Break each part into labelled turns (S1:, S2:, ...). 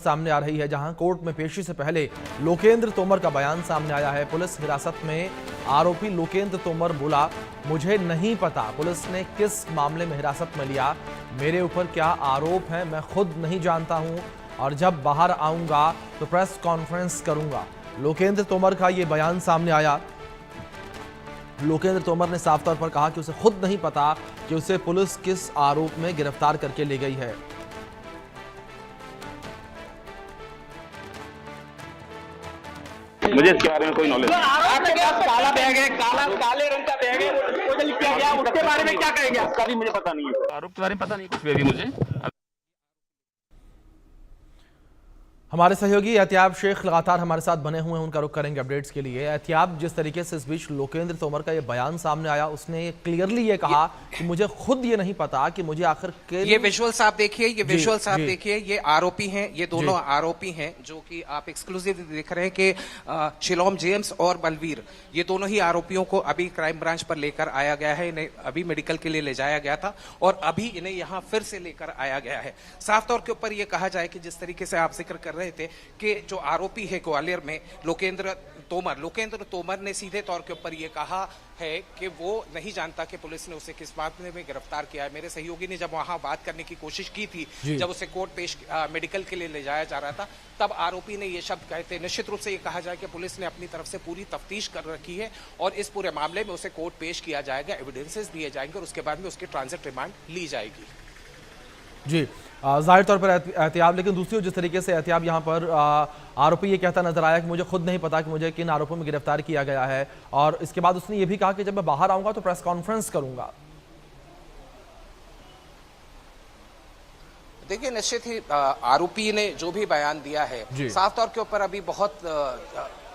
S1: सामने आ रही है, जहां कोर्ट में पेशी से पहले लोकेंद्र तोमर का बयान सामने आया है। पुलिस हिरासत में आरोपी लोकेंद्र तोमर बोला, मुझे नहीं पता पुलिस ने किस मामले में हिरासत में लिया, मेरे ऊपर क्या आरोप है मैं खुद नहीं जानता हूं और जब बाहर आऊंगा तो प्रेस कॉन्फ्रेंस करूंगा। लोकेंद्र तोमर का यह बयान सामने आया। लोकेंद्र तोमर ने साफ तौर पर कहा कि उसे खुद नहीं पता कि उसे पुलिस किस आरोप में गिरफ्तार करके ले गई है।
S2: मुझे इसके बारे में कोई नॉलेज नहीं।
S3: आपके पास काला बैग है, काले रंग का बैग है, वो जो लिखा गया उसके बारे में क्या कहेंगे?
S2: उसका भी मुझे पता नहीं है, आरोप के बारे में पता नहीं कुछ भी अभी मुझे।
S1: हमारे सहयोगी एहतियाब शेख लगातार हमारे साथ बने हुए हैं, उनका रुख करेंगे अपडेट्स के लिए। एहतियाब, जिस तरीके से इस बीच लोकेंद्र तोमर का ये बयान सामने आया, उसने क्लियरली ये कहा कि मुझे खुद ये नहीं पता कि मुझे आखिर
S4: ये विजुअल्स आप देखिए, ये विजुअल्स आप देखिए, ये आरोपी हैं, ये दोनों आरोपी हैं जो कि आप एक्सक्लूसिव देख रहे हैं कि शिलोम जेम्स और बलवीर, ये दोनों ही आरोपियों को अभी क्राइम ब्रांच पर लेकर आया गया है। इन्हें अभी मेडिकल के लिए ले जाया गया था और अभी इन्हें यहाँ फिर से लेकर आया गया है। साफ तौर के ऊपर ये कहा जाए कि जिस तरीके से आप जिक्र कर रहे थे कि जो आरोपी है ग्वालियर में लोकेंद्र तोमर ने सीधे तौर के ऊपर ये कहा है कि वो नहीं जानता कि पुलिस ने उसे किस बात में गिरफ्तार किया है। मेरे सहयोगी ने जब वहां बात करने की कोशिश की थी, जब उसे कोर्ट पेश मेडिकल के लिए ले जाया जा रहा था, तब आरोपी ने ये शब्द कहे थे। निश्चित रूप से ये कहा जाए कि पुलिस ने अपनी तरफ से पूरी तफ्तीश कर रखी है और इस पूरे मामले में उसे कोर्ट पेश किया जाएगा, एविडेंसेस दिए जाएंगे और उसके बाद में उसकी ट्रांजिट रिमांड ली जाएगी।
S1: जी, जाहिर तौर पर एहतियाब, लेकिन दूसरी ओर जिस तरीके से एहतियाब यहाँ पर आरोपी ये कहता नजर आया कि मुझे खुद नहीं पता कि मुझे किन आरोपों में गिरफ्तार किया गया है, और इसके बाद उसने ये भी कहा कि जब मैं बाहर आऊंगा तो प्रेस कॉन्फ्रेंस करूंगा।
S4: देखिए, निश्चित ही आरोपी ने जो भी बयान दिया है, साफ तौर के ऊपर अभी बहुत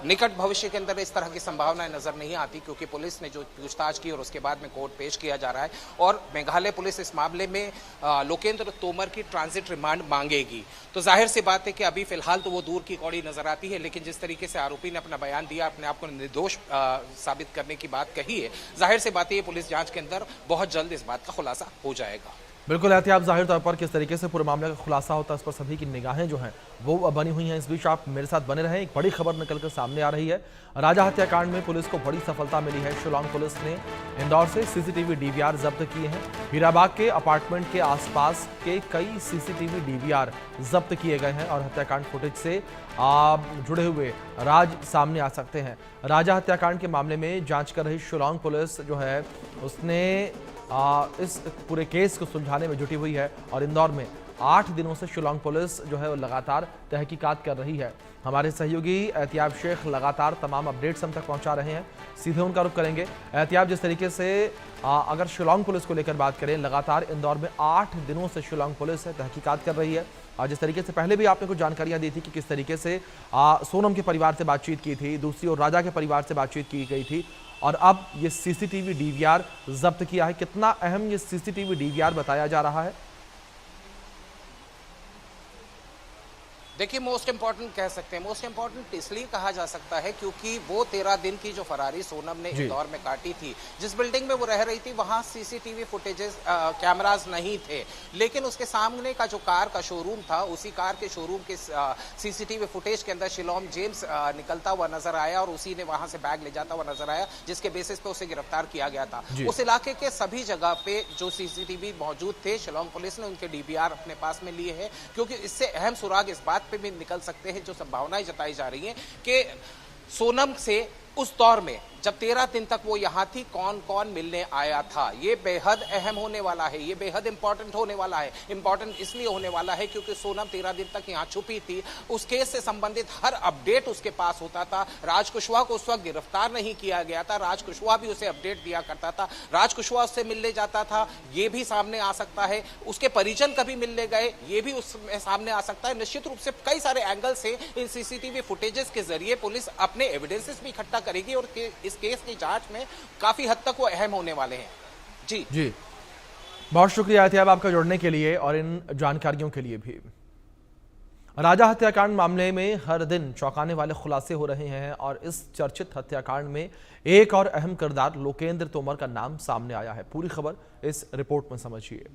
S4: निकट भविष्य के अंदर इस तरह की संभावनाएं नजर नहीं आती, क्योंकि पुलिस ने जो पूछताछ की और उसके बाद में कोर्ट पेश किया जा रहा है और मेघालय पुलिस इस मामले में लोकेंद्र तोमर की ट्रांजिट रिमांड मांगेगी। तो जाहिर सी बात है कि अभी फिलहाल तो वो दूर की कौड़ी नजर आती है, लेकिन जिस तरीके से आरोपी ने अपना बयान दिया, अपने आप को निर्दोष साबित करने की बात कही है, जाहिर सी बात है ये पुलिस जांच के अंदर बहुत जल्द इस बात का खुलासा हो जाएगा।
S1: बिल्कुल एहतियाब, जाहिर तौर पर किस तरीके से पूरे मामले का खुलासा होता है, इस पर सभी की निगाहें जो हैं वो बनी हुई हैं। इस बीच आप मेरे साथ बने रहें, एक बड़ी खबर निकलकर सामने आ रही है। राजा हत्याकांड में पुलिस को बड़ी सफलता मिली है। शिलांग पुलिस ने इंदौर से सीसीटीवी डीवीआर जब्त किए हैं। हीराबाग के अपार्टमेंट के आसपास के कई सीसीटीवी डीवीआर जब्त किए गए हैं और हत्याकांड फुटेज से जुड़े हुए राज सामने आ सकते हैं। राजा हत्याकांड के मामले में जांच कर रही शिलांग पुलिस जो है उसने इस पूरे केस को सुलझाने में जुटी हुई है और इंदौर में 8 दिनों से शिलांग पुलिस जो है वो लगातार तहकीकात कर रही है। हमारे सहयोगी एहतियाब शेख लगातार तमाम अपडेट्स हम तक पहुंचा रहे हैं, सीधे उनका रुख करेंगे। एहतियाब, जिस तरीके से अगर शिलांग पुलिस को लेकर बात करें, लगातार इंदौर में 8 दिनों से शिलांग पुलिस है तहकीकात कर रही है। जिस तरीके से पहले भी आपने कुछ जानकारियां दी थी कि किस तरीके से सोनम के परिवार से बातचीत की थी, दूसरी ओर राजा के परिवार से बातचीत की गई थी और अब ये सीसीटीवी डीवीआर जब्त किया है। कितना अहम ये सीसीटीवी डीवीआर बताया जा रहा है?
S4: देखिए, मोस्ट इंपॉर्टेंट कह सकते हैं। मोस्ट इंपॉर्टेंट इसलिए कहा जा सकता है क्योंकि वो 13 दिन की जो फरारी सोनम ने इंदौर में काटी थी, जिस बिल्डिंग में वो रह रही थी, वहां सीसीटीवी फुटेजेस कैमराज नहीं थे, लेकिन उसके सामने का जो कार का शोरूम था, उसी कार के शोरूम के सीसीटीवी फुटेज के अंदर शिलोम जेम्स निकलता हुआ नजर आया और उसी ने वहां से बैग ले जाता हुआ नजर आया, जिसके बेसिस पे उसे गिरफ्तार किया गया था। उस इलाके के सभी जगह पे जो सीसीटीवी मौजूद थे, शिलोंग पुलिस ने उनके डीवीआर अपने पास में लिए हैं, क्योंकि इससे अहम सुराग इस बात पे भी निकल सकते हैं, जो संभावनाएं जताई जा रही हैं कि सोनम से उस दौर में जब 13 दिन तक वो यहां थी, कौन कौन मिलने आया था। ये बेहद अहम होने वाला है, ये बेहद इंपॉर्टेंट होने वाला है। इंपॉर्टेंट इसलिए होने वाला है क्योंकि सोनम 13 दिन तक यहां छुपी थी, उस केस से संबंधित हर अपडेट उसके पास होता था। राज कुशवाहा को उस वक्त गिरफ्तार नहीं किया गया था, राज कुशवाहा भी उसे अपडेट दिया करता था, राज कुशवाहा उससे मिलने जाता था, ये भी सामने आ सकता है। उसके परिजन कभी मिलने गए, ये भी उसमें सामने आ सकता है। निश्चित रूप से कई सारे एंगल से इन सीसीटीवी फुटेजेस के जरिए पुलिस अपने एविडेंसेस भी इकट्ठा करेगी और इस केस की जांच में काफी हद तक वो अहम होने वाले हैं। जी,
S1: बहुत शुक्रिया एहतियाब आपका जुड़ने के लिए और इन जानकारियों के लिए भी। राजा हत्याकांड मामले में हर दिन चौंकाने वाले खुलासे हो रहे हैं और इस चर्चित हत्याकांड में एक और अहम किरदार लोकेंद्र तोमर का नाम सामने आया है। पूरी खबर इस रिपोर्ट में समझिए।